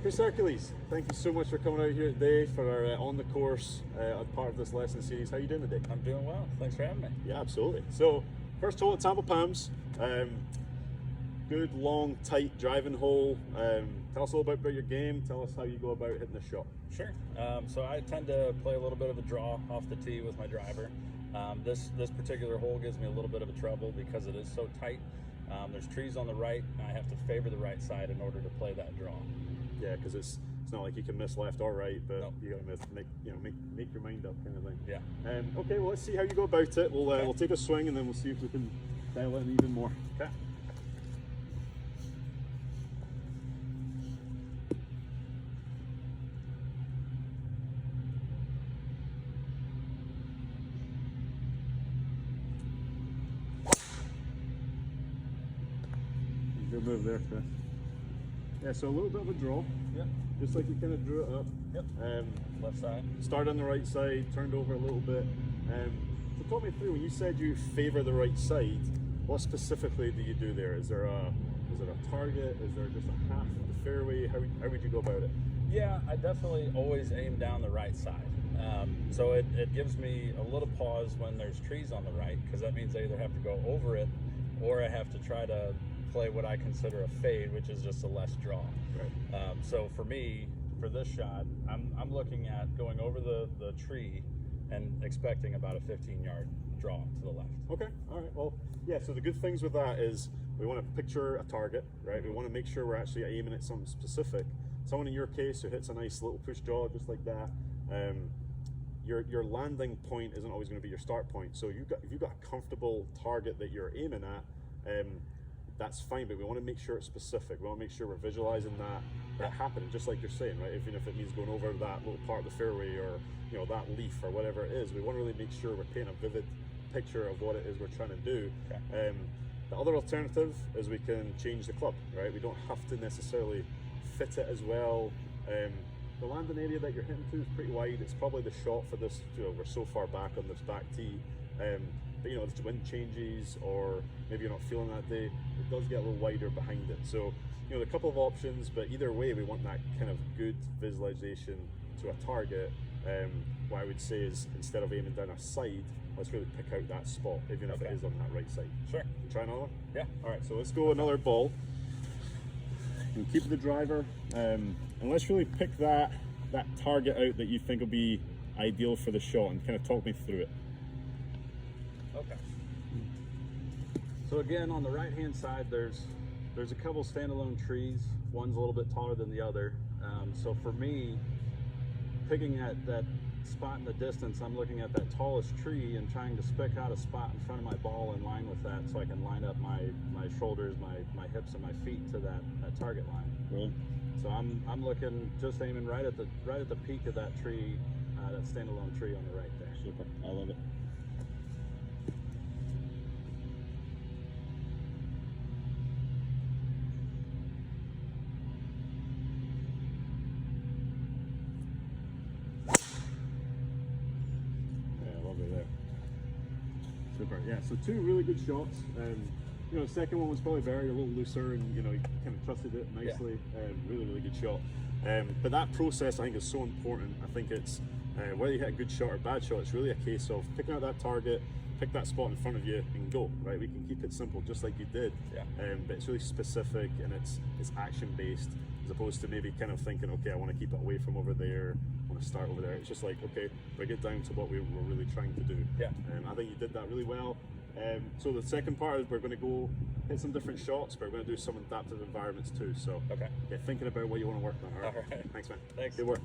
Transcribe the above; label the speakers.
Speaker 1: Chris Hercules, thank you so much for coming out here today for our on the course part of this lesson series. How are you doing today?
Speaker 2: I'm doing well. Thanks for having me.
Speaker 1: Yeah, absolutely. So, first hole at Tampa Palms. Good, long, tight driving hole. Tell us a little bit about your game. Tell us how you go about hitting the shot.
Speaker 2: Sure. So I tend to play a little bit of a draw off the tee with my driver. This particular hole gives me a little bit of a trouble because it is so tight. There's trees on the right, and I have to favor the right side in order to play that draw.
Speaker 1: Yeah, because it's not like you can miss left or right, but
Speaker 2: Nope.
Speaker 1: you got to make your mind up, kind of thing.
Speaker 2: Yeah.
Speaker 1: Okay, well, let's see how you go about it. We'll take a swing and then we'll see if we can dial in even more.
Speaker 2: Okay.
Speaker 1: Good move there, Chris. Yeah, so a little bit of a draw.
Speaker 2: Yep.
Speaker 1: Just like you kind of drew it up.
Speaker 2: Yep. Left side.
Speaker 1: Started on the right side, turned over a little bit. So talk me through, when you said you favor the right side, what specifically do you do there? Is there a target? Is there just a half of the fairway? How would you go about it?
Speaker 2: Yeah, I definitely always aim down the right side. So it gives me a little pause when there's trees on the right, because that means I either have to go over it or I have to try to play what I consider a fade, which is just a less draw.
Speaker 1: Right.
Speaker 2: So for me, for this shot, I'm looking at going over the tree and expecting about a 15-yard draw to the left.
Speaker 1: Okay, all right. Well, yeah, so the good things with that is we want to picture a target, right? We want to make sure we're actually aiming at something specific. Someone in your case who hits a nice little push draw just like that, your landing point isn't always going to be your start point. So if you've got a comfortable target that you're aiming at, that's fine, but we want to make sure it's specific. We want to make sure we're visualizing that happening, just like you're saying, right? Even if it means going over that little part of the fairway or that leaf or whatever it is, we want to really make sure we're painting a vivid picture of what it is we're trying to do.
Speaker 2: Okay.
Speaker 1: The other alternative is we can change the club, right? We don't have to necessarily fit it as well. The landing area that you're hitting to is pretty wide. It's probably the shot for this. We're so far back on this back tee. But if the wind changes or maybe you're not feeling that day, it does get a little wider behind it. So, there are a couple of options, but either way, we want that kind of good visualization to a target. What I would say is, instead of aiming down a side, let's really pick out that spot, even if it is on that right side.
Speaker 2: Sure.
Speaker 1: Try another one?
Speaker 2: Yeah.
Speaker 1: All right, so let's go another ball. And keep the driver, and let's really pick that target out that you think will be ideal for the shot, and kind of talk me through it.
Speaker 2: Okay. So again, on the right-hand side, there's a couple standalone trees. One's a little bit taller than the other. So for me, picking at that spot in the distance, I'm looking at that tallest tree and trying to pick out a spot in front of my ball in line with that, so I can line up my shoulders, my hips, and my feet to that target line.
Speaker 1: Cool.
Speaker 2: So I'm looking, just aiming right at the peak of that tree, that standalone tree on the right there.
Speaker 1: Super. I love it. Super. Yeah, so two really good shots. The second one was probably very a little looser, and you kind of trusted it nicely.
Speaker 2: Yeah.
Speaker 1: Really, really good shot. But that process, I think, is so important. I think it's whether you hit a good shot or bad shot, it's really a case of picking out that target, pick that spot in front of you, and go. Right? We can keep it simple, just like you did.
Speaker 2: Yeah.
Speaker 1: But it's really specific, and it's action based, as opposed to maybe kind of thinking, okay, I want to keep it away from over there. I want to start over there. It's just like, okay, bring it down to what we're really trying to do.
Speaker 2: Yeah.
Speaker 1: I think you did that really well. So the second part is we're going to go hit some different shots, but we're going to do some adaptive environments too. So,
Speaker 2: okay,
Speaker 1: thinking about what you want to work on. All right.
Speaker 2: All right.
Speaker 1: Thanks, man.
Speaker 2: Thanks.
Speaker 1: Good work.